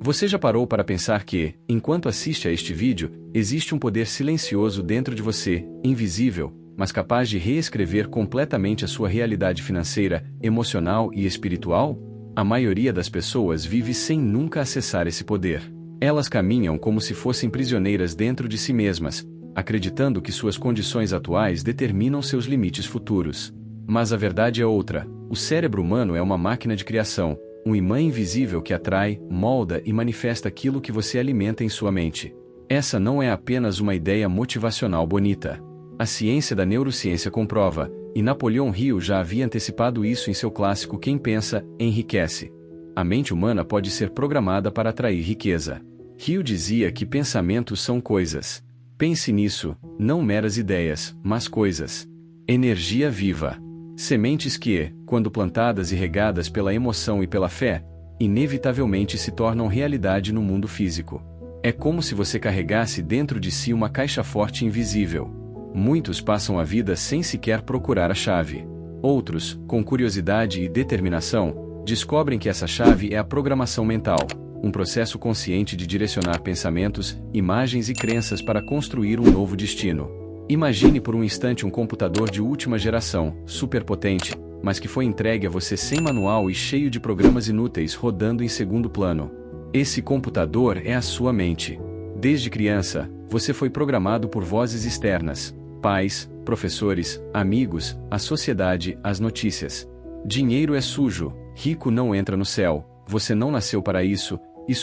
Você já parou para pensar que, enquanto assiste a este vídeo, existe um poder silencioso dentro de você, invisível, mas capaz de reescrever completamente a sua realidade financeira, emocional e espiritual? A maioria das pessoas vive sem nunca acessar esse poder. Elas caminham como se fossem prisioneiras dentro de si mesmas, acreditando que suas condições atuais determinam seus limites futuros. Mas a verdade é outra: o cérebro humano é uma máquina de criação, um imã invisível que atrai, molda e manifesta aquilo que você alimenta em sua mente. Essa não é apenas uma ideia motivacional bonita. A ciência da neurociência comprova, e Napoleão Hill já havia antecipado isso em seu clássico Quem Pensa, Enriquece. A mente humana pode ser programada para atrair riqueza. Hill dizia que pensamentos são coisas. Pense nisso, não meras ideias, mas coisas. Energia viva. Sementes que, quando plantadas e regadas pela emoção e pela fé, inevitavelmente se tornam realidade no mundo físico. É como se você carregasse dentro de si uma caixa forte invisível. Muitos passam a vida sem sequer procurar a chave. Outros, com curiosidade e determinação, descobrem que essa chave é a programação mental, um processo consciente de direcionar pensamentos, imagens e crenças para construir um novo destino. Imagine por um instante um computador de última geração, superpotente, mas que foi entregue a você sem manual e cheio de programas inúteis rodando em segundo plano. Esse computador é a sua mente. Desde criança, você foi programado por vozes externas: pais, professores, amigos, a sociedade, as notícias. Dinheiro é sujo, rico não entra no céu, você não nasceu para isso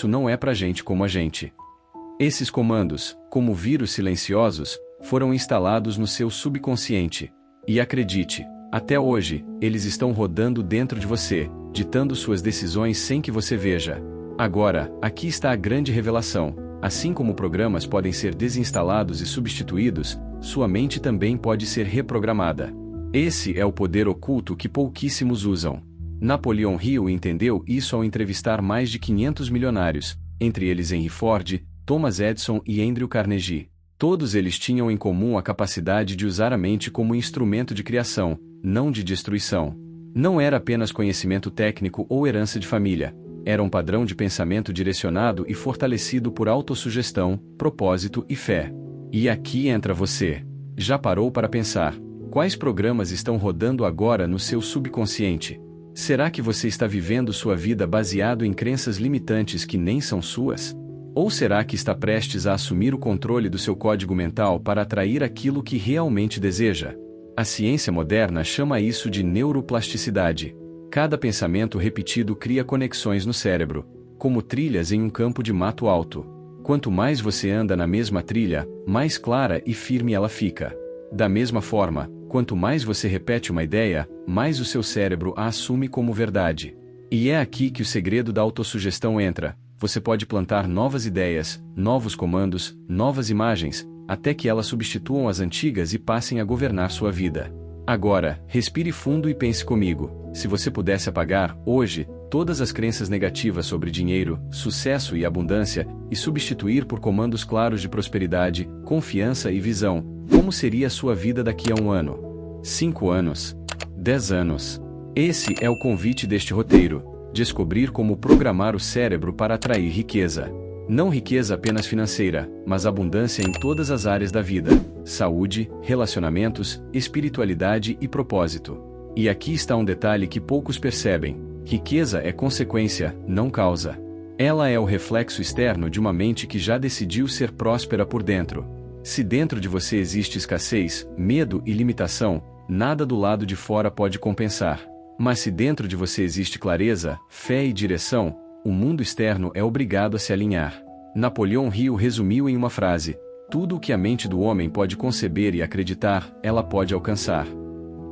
não é pra gente como a gente. Esses comandos, como vírus silenciosos, foram instalados no seu subconsciente. E acredite, até hoje, eles estão rodando dentro de você, ditando suas decisões sem que você veja. Agora, aqui está a grande revelação: assim como programas podem ser desinstalados e substituídos, sua mente também pode ser reprogramada. Esse é o poder oculto que pouquíssimos usam. Napoleão Hill entendeu isso ao entrevistar mais de 500 milionários, entre eles Henry Ford, Thomas Edison e Andrew Carnegie. Todos eles tinham em comum a capacidade de usar a mente como instrumento de criação, não de destruição. Não era apenas conhecimento técnico ou herança de família. Era um padrão de pensamento direcionado e fortalecido por autossugestão, propósito e fé. E aqui entra você. Já parou para pensar: quais programas estão rodando agora no seu subconsciente? Será que você está vivendo sua vida baseado em crenças limitantes que nem são suas? Ou será que está prestes a assumir o controle do seu código mental para atrair aquilo que realmente deseja? A ciência moderna chama isso de neuroplasticidade. Cada pensamento repetido cria conexões no cérebro, como trilhas em um campo de mato alto. Quanto mais você anda na mesma trilha, mais clara e firme ela fica. Da mesma forma, quanto mais você repete uma ideia, mais o seu cérebro a assume como verdade. E é aqui que o segredo da autossugestão entra. Você pode plantar novas ideias, novos comandos, novas imagens, até que elas substituam as antigas e passem a governar sua vida. Agora, respire fundo e pense comigo: se você pudesse apagar, hoje, todas as crenças negativas sobre dinheiro, sucesso e abundância, e substituir por comandos claros de prosperidade, confiança e visão, como seria a sua vida daqui a 1 ano? 5 anos? 10 anos? Esse é o convite deste roteiro: descobrir como programar o cérebro para atrair riqueza. Não riqueza apenas financeira, mas abundância em todas as áreas da vida: saúde, relacionamentos, espiritualidade e propósito. E aqui está um detalhe que poucos percebem: riqueza é consequência, não causa. Ela é o reflexo externo de uma mente que já decidiu ser próspera por dentro. Se dentro de você existe escassez, medo e limitação, nada do lado de fora pode compensar. Mas se dentro de você existe clareza, fé e direção, o mundo externo é obrigado a se alinhar. Napoleão Hill resumiu em uma frase: tudo o que a mente do homem pode conceber e acreditar, ela pode alcançar.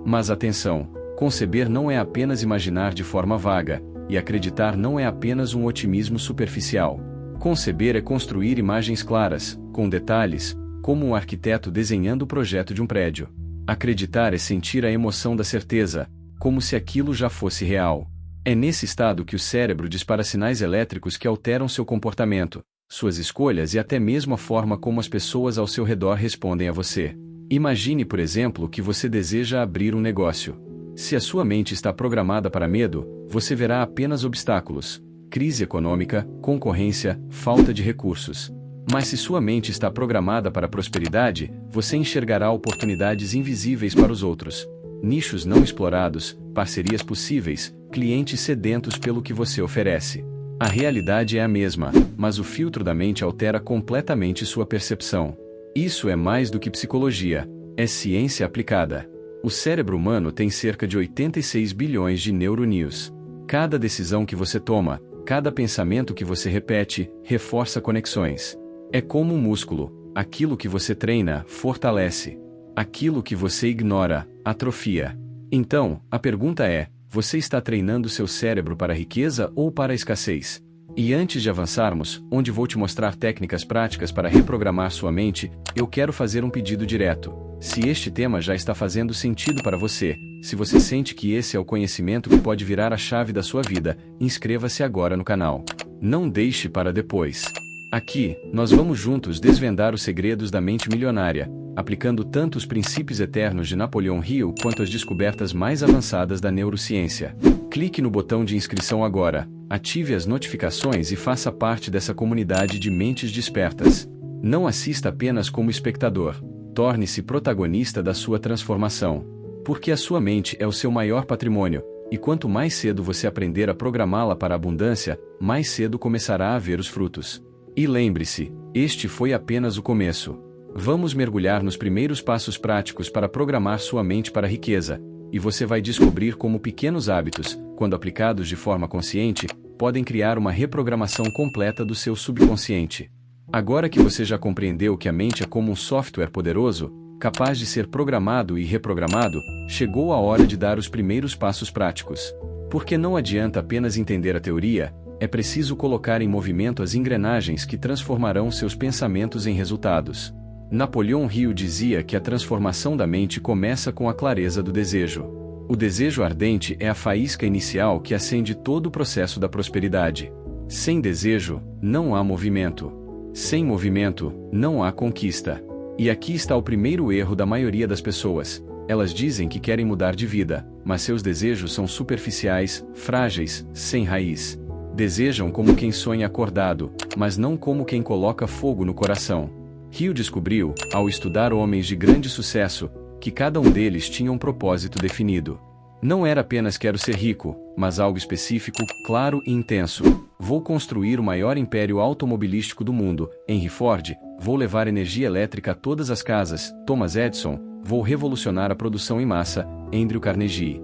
Mas atenção, conceber não é apenas imaginar de forma vaga, e acreditar não é apenas um otimismo superficial. Conceber é construir imagens claras, com detalhes, como um arquiteto desenhando o projeto de um prédio. Acreditar é sentir a emoção da certeza, como se aquilo já fosse real. É nesse estado que o cérebro dispara sinais elétricos que alteram seu comportamento, suas escolhas e até mesmo a forma como as pessoas ao seu redor respondem a você. Imagine, por exemplo, que você deseja abrir um negócio. Se a sua mente está programada para medo, você verá apenas obstáculos. crise econômica, concorrência, falta de recursos. Mas se sua mente está programada para a prosperidade, você enxergará oportunidades invisíveis para os outros. Nichos não explorados, parcerias possíveis, clientes sedentos pelo que você oferece. A realidade é a mesma, mas o filtro da mente altera completamente sua percepção. Isso é mais do que psicologia, é ciência aplicada. O cérebro humano tem cerca de 86 bilhões de neurônios. Cada decisão que você toma, cada pensamento que você repete, reforça conexões. É como um músculo, aquilo que você treina, fortalece. Aquilo que você ignora, atrofia. Então, a pergunta é: você está treinando seu cérebro para a riqueza ou para a escassez? E antes de avançarmos, onde vou te mostrar técnicas práticas para reprogramar sua mente, eu quero fazer um pedido direto. Se este tema já está fazendo sentido para você, se você sente que esse é o conhecimento que pode virar a chave da sua vida, inscreva-se agora no canal. Não deixe para depois. Aqui, nós vamos juntos desvendar os segredos da mente milionária, aplicando tanto os princípios eternos de Napoleão Hill quanto as descobertas mais avançadas da neurociência. Clique no botão de inscrição agora, ative as notificações e faça parte dessa comunidade de mentes despertas. Não assista apenas como espectador, torne-se protagonista da sua transformação. Porque a sua mente é o seu maior patrimônio, e quanto mais cedo você aprender a programá-la para a abundância, mais cedo começará a ver os frutos. E lembre-se, este foi apenas o começo. Vamos mergulhar nos primeiros passos práticos para programar sua mente para a riqueza, e você vai descobrir como pequenos hábitos, quando aplicados de forma consciente, podem criar uma reprogramação completa do seu subconsciente. Agora que você já compreendeu que a mente é como um software poderoso, capaz de ser programado e reprogramado, chegou a hora de dar os primeiros passos práticos. Porque não adianta apenas entender a teoria, é preciso colocar em movimento as engrenagens que transformarão seus pensamentos em resultados. Napoleão Hill dizia que a transformação da mente começa com a clareza do desejo. O desejo ardente é a faísca inicial que acende todo o processo da prosperidade. Sem desejo, não há movimento. Sem movimento, não há conquista. E aqui está o primeiro erro da maioria das pessoas. Elas dizem que querem mudar de vida, mas seus desejos são superficiais, frágeis, sem raiz. Desejam como quem sonha acordado, mas não como quem coloca fogo no coração. Hill descobriu, ao estudar homens de grande sucesso, que cada um deles tinha um propósito definido. Não era apenas quero ser rico, mas algo específico, claro e intenso. Vou construir o maior império automobilístico do mundo, Henry Ford, vou levar energia elétrica a todas as casas, Thomas Edison, vou revolucionar a produção em massa, Andrew Carnegie.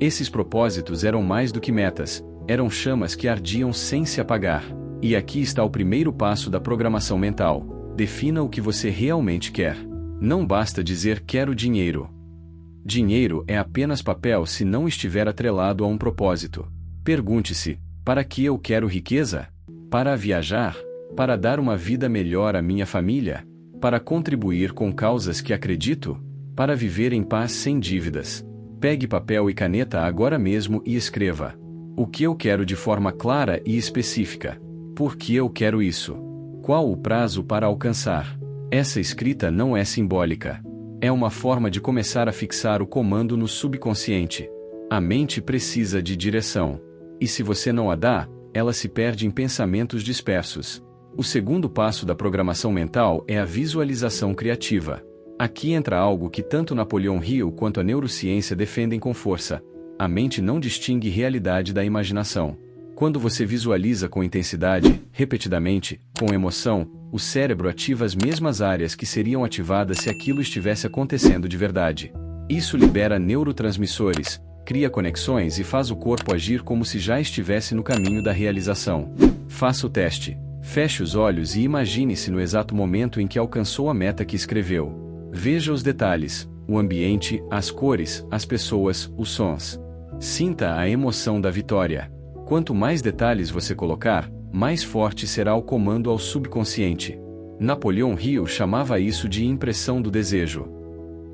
Esses propósitos eram mais do que metas, eram chamas que ardiam sem se apagar. E aqui está o primeiro passo da programação mental. Defina o que você realmente quer. Não basta dizer quero dinheiro. Dinheiro é apenas papel se não estiver atrelado a um propósito. Pergunte-se: para que eu quero riqueza? Para viajar? Para dar uma vida melhor à minha família? Para contribuir com causas que acredito? Para viver em paz sem dívidas? Pegue papel e caneta agora mesmo e escreva: o que eu quero de forma clara e específica. Por que eu quero isso? Qual o prazo para alcançar? Essa escrita não é simbólica. É uma forma de começar a fixar o comando no subconsciente. A mente precisa de direção. E se você não a dá, ela se perde em pensamentos dispersos. O segundo passo da programação mental é a visualização criativa. Aqui entra algo que tanto Napoleão Hill quanto a neurociência defendem com força. A mente não distingue realidade da imaginação. Quando você visualiza com intensidade, repetidamente, com emoção, o cérebro ativa as mesmas áreas que seriam ativadas se aquilo estivesse acontecendo de verdade. Isso libera neurotransmissores, cria conexões e faz o corpo agir como se já estivesse no caminho da realização. Faça o teste. Feche os olhos e imagine-se no exato momento em que alcançou a meta que escreveu. Veja os detalhes, o ambiente, as cores, as pessoas, os sons. Sinta a emoção da vitória. Quanto mais detalhes você colocar, mais forte será o comando ao subconsciente. Napoleão Hill chamava isso de impressão do desejo.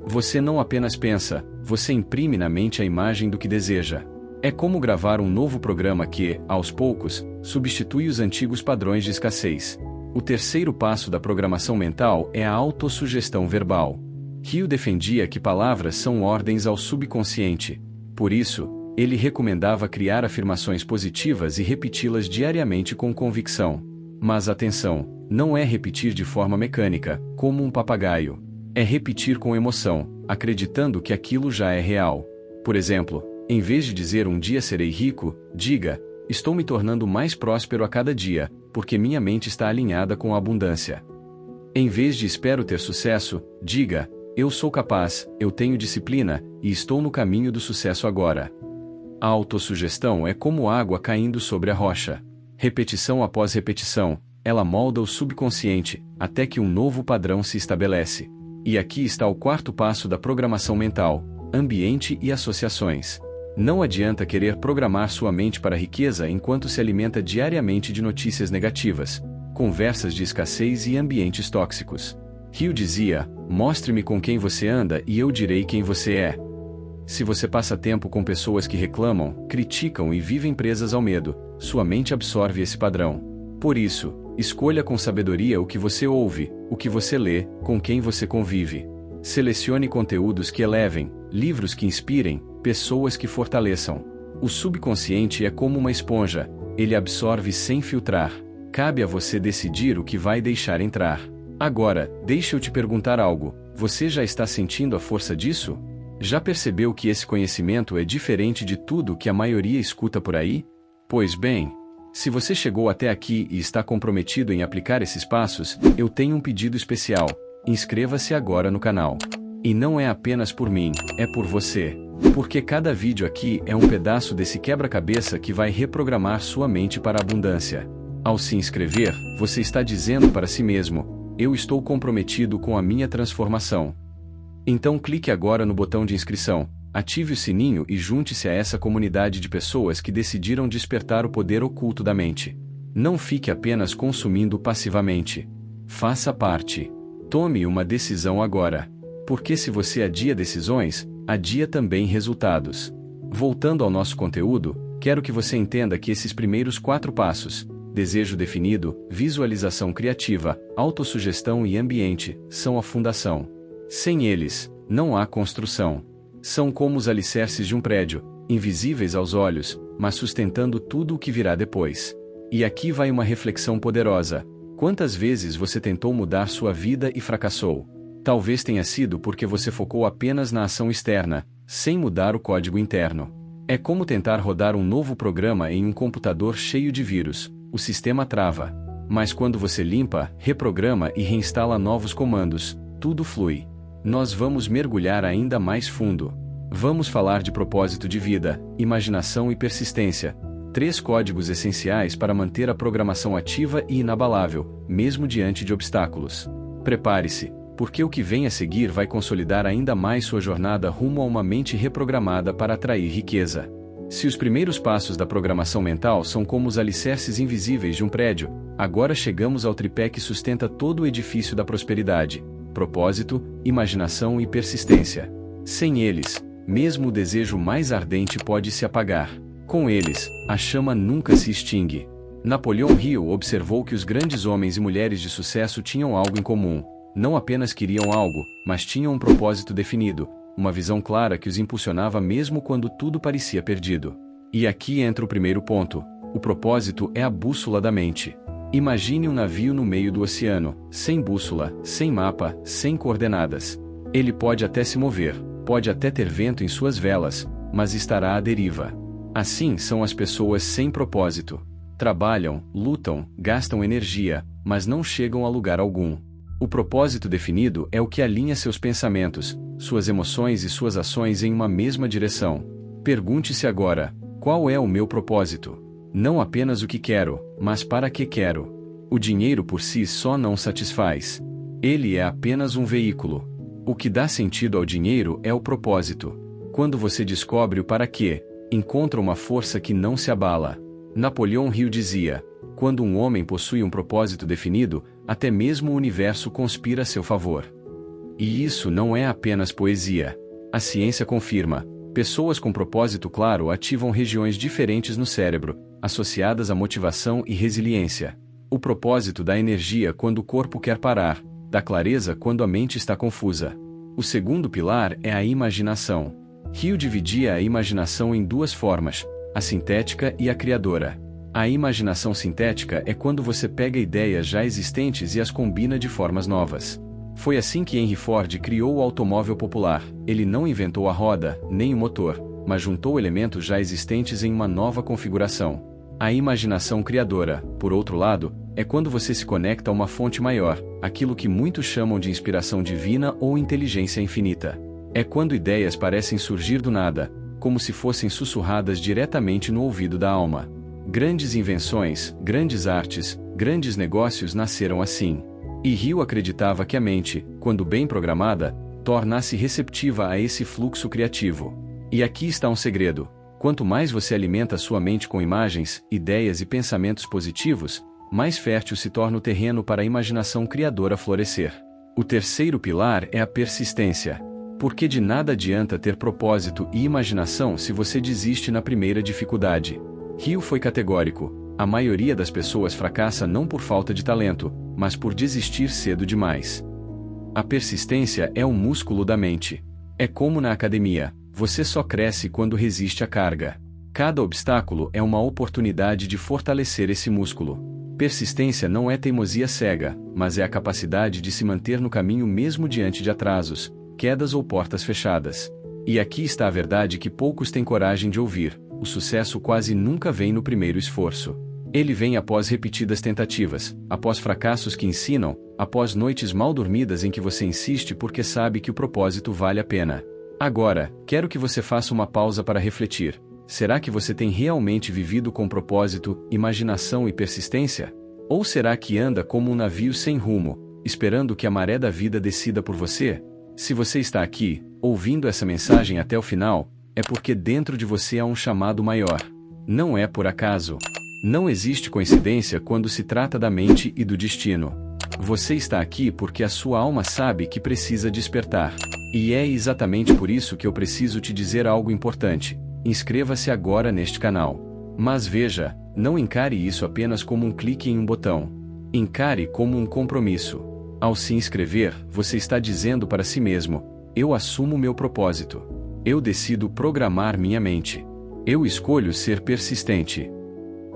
Você não apenas pensa, você imprime na mente a imagem do que deseja. É como gravar um novo programa que, aos poucos, substitui os antigos padrões de escassez. O terceiro passo da programação mental é a autossugestão verbal. Hill defendia que palavras são ordens ao subconsciente. Por isso, Ele recomendava criar afirmações positivas e repeti-las diariamente com convicção. Mas atenção, não é repetir de forma mecânica, como um papagaio. É repetir com emoção, acreditando que aquilo já é real. Por exemplo, em vez de dizer um dia serei rico, diga: estou me tornando mais próspero a cada dia, porque minha mente está alinhada com a abundância. Em vez de espero ter sucesso, diga: eu sou capaz, eu tenho disciplina, e estou no caminho do sucesso agora. A autossugestão é como água caindo sobre a rocha. Repetição após repetição, ela molda o subconsciente, até que um novo padrão se estabelece. E aqui está o quarto passo da programação mental: ambiente e associações. Não adianta querer programar sua mente para a riqueza enquanto se alimenta diariamente de notícias negativas, conversas de escassez e ambientes tóxicos. Hill dizia: mostre-me com quem você anda e eu direi quem você é. Se você passa tempo com pessoas que reclamam, criticam e vivem presas ao medo, sua mente absorve esse padrão. Por isso, escolha com sabedoria o que você ouve, o que você lê, com quem você convive. Selecione conteúdos que elevem, livros que inspirem, pessoas que fortaleçam. O subconsciente é como uma esponja, ele absorve sem filtrar. Cabe a você decidir o que vai deixar entrar. Agora, deixa eu te perguntar algo: você já está sentindo a força disso? Já percebeu que esse conhecimento é diferente de tudo que a maioria escuta por aí? Pois bem, se você chegou até aqui e está comprometido em aplicar esses passos, eu tenho um pedido especial: inscreva-se agora no canal. E não é apenas por mim, é por você. Porque cada vídeo aqui é um pedaço desse quebra-cabeça que vai reprogramar sua mente para a abundância. Ao se inscrever, você está dizendo para si mesmo: eu estou comprometido com a minha transformação. Então clique agora no botão de inscrição, ative o sininho e junte-se a essa comunidade de pessoas que decidiram despertar o poder oculto da mente. Não fique apenas consumindo passivamente. Faça parte. Tome uma decisão agora. Porque se você adia decisões, adia também resultados. Voltando ao nosso conteúdo, quero que você entenda que esses primeiros 4 passos: desejo definido, visualização criativa, autossugestão e ambiente, são a fundação. Sem eles, não há construção. São como os alicerces de um prédio, invisíveis aos olhos, mas sustentando tudo o que virá depois. E aqui vai uma reflexão poderosa: quantas vezes você tentou mudar sua vida e fracassou? Talvez tenha sido porque você focou apenas na ação externa, sem mudar o código interno. É como tentar rodar um novo programa em um computador cheio de vírus: o sistema trava. Mas quando você limpa, reprograma e reinstala novos comandos, tudo flui. Nós vamos mergulhar ainda mais fundo. Vamos falar de propósito de vida, imaginação e persistência. 3 códigos essenciais para manter a programação ativa e inabalável, mesmo diante de obstáculos. Prepare-se, porque o que vem a seguir vai consolidar ainda mais sua jornada rumo a uma mente reprogramada para atrair riqueza. Se os primeiros passos da programação mental são como os alicerces invisíveis de um prédio, agora chegamos ao tripé que sustenta todo o edifício da prosperidade: propósito, imaginação e persistência. Sem eles, mesmo o desejo mais ardente pode se apagar. Com eles, a chama nunca se extingue. Napoleão Hill observou que os grandes homens e mulheres de sucesso tinham algo em comum. Não apenas queriam algo, mas tinham um propósito definido, uma visão clara que os impulsionava mesmo quando tudo parecia perdido. E aqui entra o primeiro ponto: o propósito é a bússola da mente. Imagine um navio no meio do oceano, sem bússola, sem mapa, sem coordenadas. Ele pode até se mover, pode até ter vento em suas velas, mas estará à deriva. Assim são as pessoas sem propósito. Trabalham, lutam, gastam energia, mas não chegam a lugar algum. O propósito definido é o que alinha seus pensamentos, suas emoções e suas ações em uma mesma direção. Pergunte-se agora: qual é o meu propósito? Não apenas o que quero, mas para que quero. O dinheiro por si só não satisfaz. Ele é apenas um veículo. O que dá sentido ao dinheiro é o propósito. Quando você descobre o para quê, encontra uma força que não se abala. Napoleão Hill dizia: quando um homem possui um propósito definido, até mesmo o universo conspira a seu favor. E isso não é apenas poesia. A ciência confirma: pessoas com propósito claro ativam regiões diferentes no cérebro, associadas à motivação e resiliência. O propósito dá energia quando o corpo quer parar, dá clareza quando a mente está confusa. O segundo pilar é a imaginação. Rio dividia a imaginação em duas formas, a sintética e a criadora. A imaginação sintética é quando você pega ideias já existentes e as combina de formas novas. Foi assim que Henry Ford criou o automóvel popular. Ele não inventou a roda, nem o motor, mas juntou elementos já existentes em uma nova configuração. A imaginação criadora, por outro lado, é quando você se conecta a uma fonte maior, aquilo que muitos chamam de inspiração divina ou inteligência infinita. É quando ideias parecem surgir do nada, como se fossem sussurradas diretamente no ouvido da alma. Grandes invenções, grandes artes, grandes negócios nasceram assim. E Hill acreditava que a mente, quando bem programada, torna-se receptiva a esse fluxo criativo. E aqui está um segredo: quanto mais você alimenta sua mente com imagens, ideias e pensamentos positivos, mais fértil se torna o terreno para a imaginação criadora florescer. O terceiro pilar é a persistência. Porque de nada adianta ter propósito e imaginação se você desiste na primeira dificuldade. Hill foi categórico: a maioria das pessoas fracassa não por falta de talento, mas por desistir cedo demais. A persistência é um músculo da mente. É como na academia, você só cresce quando resiste à carga. Cada obstáculo é uma oportunidade de fortalecer esse músculo. Persistência não é teimosia cega, mas é a capacidade de se manter no caminho mesmo diante de atrasos, quedas ou portas fechadas. E aqui está a verdade que poucos têm coragem de ouvir: o sucesso quase nunca vem no primeiro esforço. Ele vem após repetidas tentativas, após fracassos que ensinam, após noites mal dormidas em que você insiste porque sabe que o propósito vale a pena. Agora, quero que você faça uma pausa para refletir. Será que você tem realmente vivido com propósito, imaginação e persistência? Ou será que anda como um navio sem rumo, esperando que a maré da vida decida por você? Se você está aqui, ouvindo essa mensagem até o final, é porque dentro de você há um chamado maior. Não é por acaso. Não existe coincidência quando se trata da mente e do destino. Você está aqui porque a sua alma sabe que precisa despertar. E é exatamente por isso que eu preciso te dizer algo importante: inscreva-se agora neste canal. Mas veja, não encare isso apenas como um clique em um botão. Encare como um compromisso. Ao se inscrever, você está dizendo para si mesmo: eu assumo meu propósito. Eu decido programar minha mente. Eu escolho ser persistente.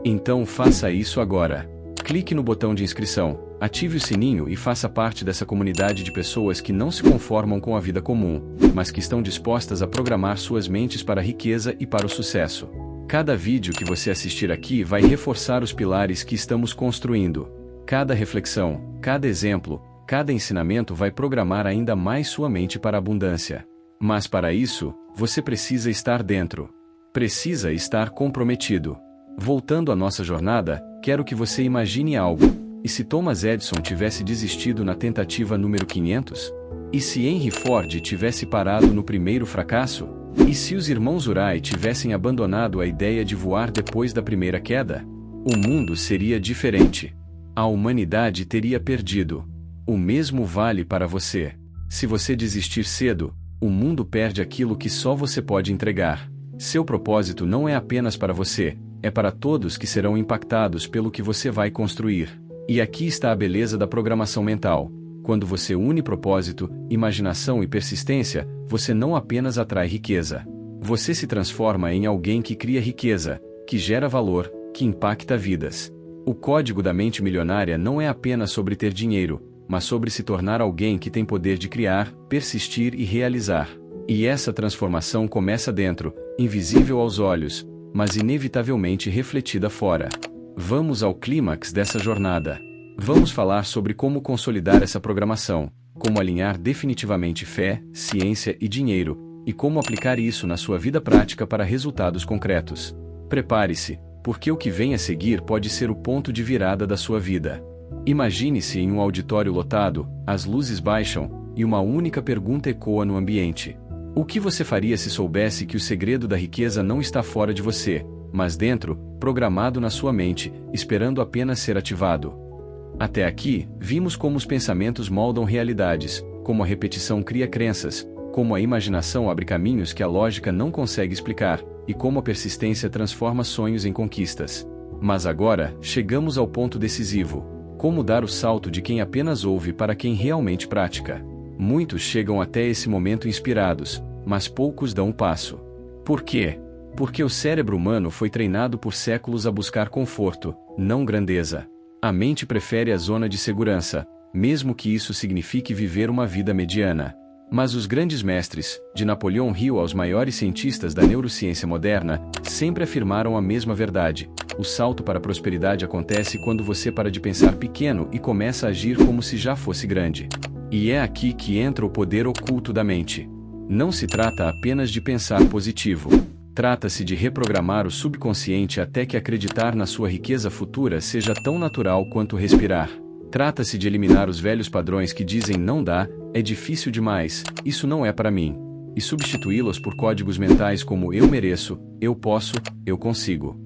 Então faça isso agora. Clique no botão de inscrição, ative o sininho e faça parte dessa comunidade de pessoas que não se conformam com a vida comum, mas que estão dispostas a programar suas mentes para a riqueza e para o sucesso. Cada vídeo que você assistir aqui vai reforçar os pilares que estamos construindo. Cada reflexão, cada exemplo, cada ensinamento vai programar ainda mais sua mente para a abundância. Mas para isso, você precisa estar dentro. Precisa estar comprometido. Voltando à nossa jornada, quero que você imagine algo. E se Thomas Edison tivesse desistido na tentativa número 500? E se Henry Ford tivesse parado no primeiro fracasso? E se os irmãos Wright tivessem abandonado a ideia de voar depois da primeira queda? O mundo seria diferente. A humanidade teria perdido. O mesmo vale para você. Se você desistir cedo, o mundo perde aquilo que só você pode entregar. Seu propósito não é apenas para você, é para todos que serão impactados pelo que você vai construir. E aqui está a beleza da programação mental. Quando você une propósito, imaginação e persistência, você não apenas atrai riqueza. Você se transforma em alguém que cria riqueza, que gera valor, que impacta vidas. O código da mente milionária não é apenas sobre ter dinheiro, mas sobre se tornar alguém que tem poder de criar, persistir e realizar. E essa transformação começa dentro, invisível aos olhos, mas inevitavelmente refletida fora. Vamos ao clímax dessa jornada. Vamos falar sobre como consolidar essa programação, como alinhar definitivamente fé, ciência e dinheiro, e como aplicar isso na sua vida prática para resultados concretos. Prepare-se, porque o que vem a seguir pode ser o ponto de virada da sua vida. Imagine-se em um auditório lotado, as luzes baixam, e uma única pergunta ecoa no ambiente. O que você faria se soubesse que o segredo da riqueza não está fora de você, mas dentro, programado na sua mente, esperando apenas ser ativado? Até aqui, vimos como os pensamentos moldam realidades, como a repetição cria crenças, como a imaginação abre caminhos que a lógica não consegue explicar, e como a persistência transforma sonhos em conquistas. Mas agora, chegamos ao ponto decisivo: como dar o salto de quem apenas ouve para quem realmente pratica. Muitos chegam até esse momento inspirados, mas poucos dão o passo. Por quê? Porque o cérebro humano foi treinado por séculos a buscar conforto, não grandeza. A mente prefere a zona de segurança, mesmo que isso signifique viver uma vida mediana. Mas os grandes mestres, de Napoleon Hill aos maiores cientistas da neurociência moderna, sempre afirmaram a mesma verdade. O salto para a prosperidade acontece quando você para de pensar pequeno e começa a agir como se já fosse grande. E é aqui que entra o poder oculto da mente. Não se trata apenas de pensar positivo. Trata-se de reprogramar o subconsciente até que acreditar na sua riqueza futura seja tão natural quanto respirar. Trata-se de eliminar os velhos padrões que dizem não dá, é difícil demais, isso não é para mim, e substituí-los por códigos mentais como eu mereço, eu posso, eu consigo.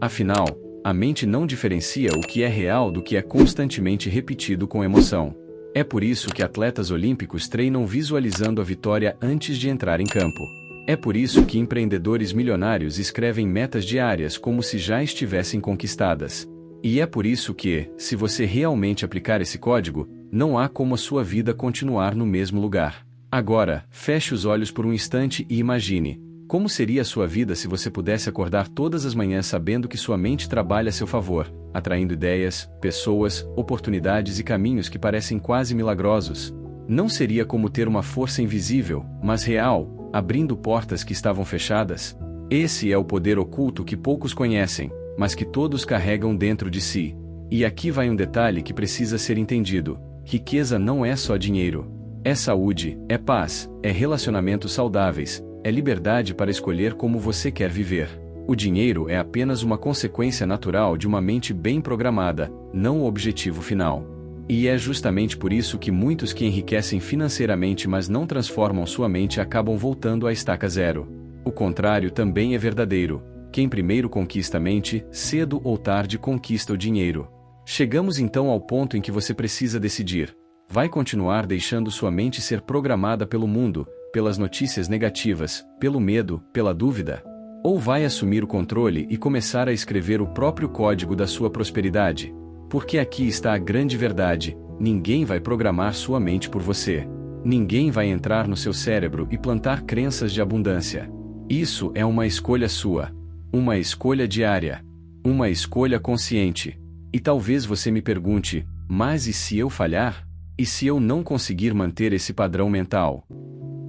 Afinal, a mente não diferencia o que é real do que é constantemente repetido com emoção. É por isso que atletas olímpicos treinam visualizando a vitória antes de entrar em campo. É por isso que empreendedores milionários escrevem metas diárias como se já estivessem conquistadas. E é por isso que, se você realmente aplicar esse código, não há como a sua vida continuar no mesmo lugar. Agora, feche os olhos por um instante e imagine: como seria a sua vida se você pudesse acordar todas as manhãs sabendo que sua mente trabalha a seu favor, atraindo ideias, pessoas, oportunidades e caminhos que parecem quase milagrosos? Não seria como ter uma força invisível, mas real, abrindo portas que estavam fechadas? Esse é o poder oculto que poucos conhecem, mas que todos carregam dentro de si. E aqui vai um detalhe que precisa ser entendido: riqueza não é só dinheiro. É saúde, é paz, é relacionamentos saudáveis, é liberdade para escolher como você quer viver. O dinheiro é apenas uma consequência natural de uma mente bem programada, não o objetivo final. E é justamente por isso que muitos que enriquecem financeiramente mas não transformam sua mente acabam voltando à estaca zero. O contrário também é verdadeiro. Quem primeiro conquista a mente, cedo ou tarde conquista o dinheiro. Chegamos então ao ponto em que você precisa decidir: vai continuar deixando sua mente ser programada pelo mundo, pelas notícias negativas, pelo medo, pela dúvida? Ou vai assumir o controle e começar a escrever o próprio código da sua prosperidade? Porque aqui está a grande verdade: ninguém vai programar sua mente por você. Ninguém vai entrar no seu cérebro e plantar crenças de abundância. Isso é uma escolha sua. Uma escolha diária. Uma escolha consciente. E talvez você me pergunte: mas e se eu falhar? E se eu não conseguir manter esse padrão mental?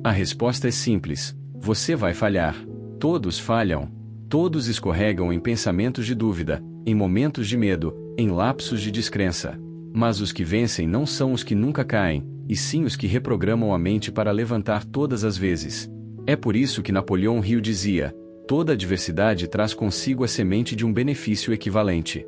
A resposta é simples: você vai falhar. Todos falham. Todos escorregam em pensamentos de dúvida, em momentos de medo, em lapsos de descrença. Mas os que vencem não são os que nunca caem, e sim os que reprogramam a mente para levantar todas as vezes. É por isso que Napoleon Hill dizia: toda adversidade traz consigo a semente de um benefício equivalente.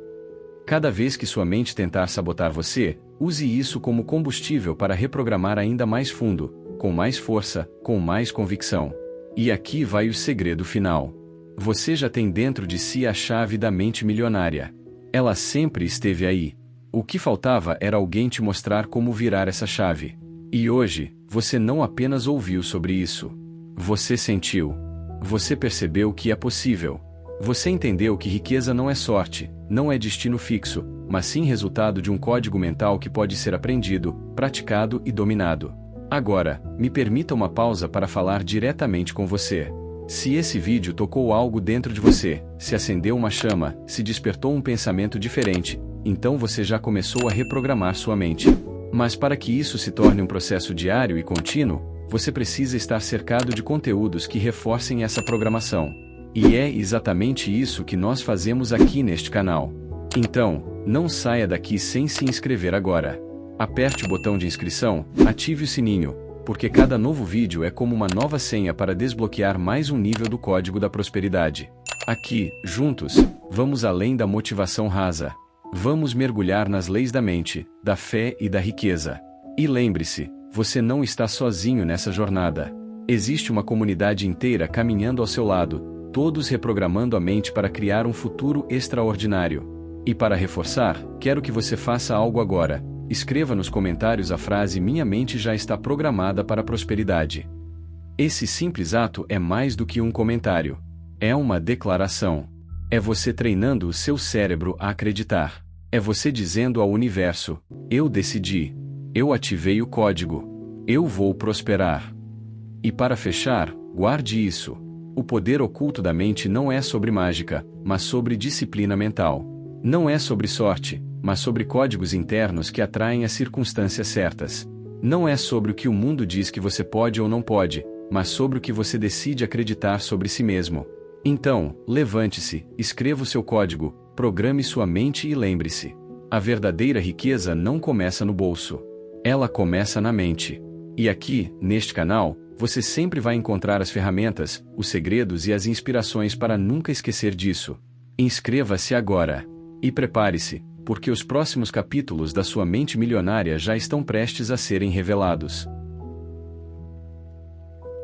Cada vez que sua mente tentar sabotar você, use isso como combustível para reprogramar ainda mais fundo, com mais força, com mais convicção. E aqui vai o segredo final. Você já tem dentro de si a chave da mente milionária. Ela sempre esteve aí. O que faltava era alguém te mostrar como virar essa chave. E hoje, você não apenas ouviu sobre isso. Você sentiu. Você percebeu que é possível. Você entendeu que riqueza não é sorte, não é destino fixo, mas sim resultado de um código mental que pode ser aprendido, praticado e dominado. Agora, me permita uma pausa para falar diretamente com você. Se esse vídeo tocou algo dentro de você, se acendeu uma chama, se despertou um pensamento diferente, então você já começou a reprogramar sua mente. Mas para que isso se torne um processo diário e contínuo, você precisa estar cercado de conteúdos que reforcem essa programação. E é exatamente isso que nós fazemos aqui neste canal. Então, não saia daqui sem se inscrever agora. Aperte o botão de inscrição, ative o sininho, porque cada novo vídeo é como uma nova senha para desbloquear mais um nível do código da prosperidade. Aqui, juntos, vamos além da motivação rasa. Vamos mergulhar nas leis da mente, da fé e da riqueza. E lembre-se, você não está sozinho nessa jornada. Existe uma comunidade inteira caminhando ao seu lado, todos reprogramando a mente para criar um futuro extraordinário. E para reforçar, quero que você faça algo agora. Escreva nos comentários a frase "Minha mente já está programada para a prosperidade". Esse simples ato é mais do que um comentário. É uma declaração. É você treinando o seu cérebro a acreditar. É você dizendo ao universo: eu decidi. Eu ativei o código. Eu vou prosperar. E para fechar, guarde isso. O poder oculto da mente não é sobre mágica, mas sobre disciplina mental. Não é sobre sorte, mas sobre códigos internos que atraem as circunstâncias certas. Não é sobre o que o mundo diz que você pode ou não pode, mas sobre o que você decide acreditar sobre si mesmo. Então, levante-se, escreva o seu código, programe sua mente e lembre-se: a verdadeira riqueza não começa no bolso. Ela começa na mente. E aqui, neste canal, você sempre vai encontrar as ferramentas, os segredos e as inspirações para nunca esquecer disso. Inscreva-se agora. E prepare-se, porque os próximos capítulos da sua mente milionária já estão prestes a serem revelados.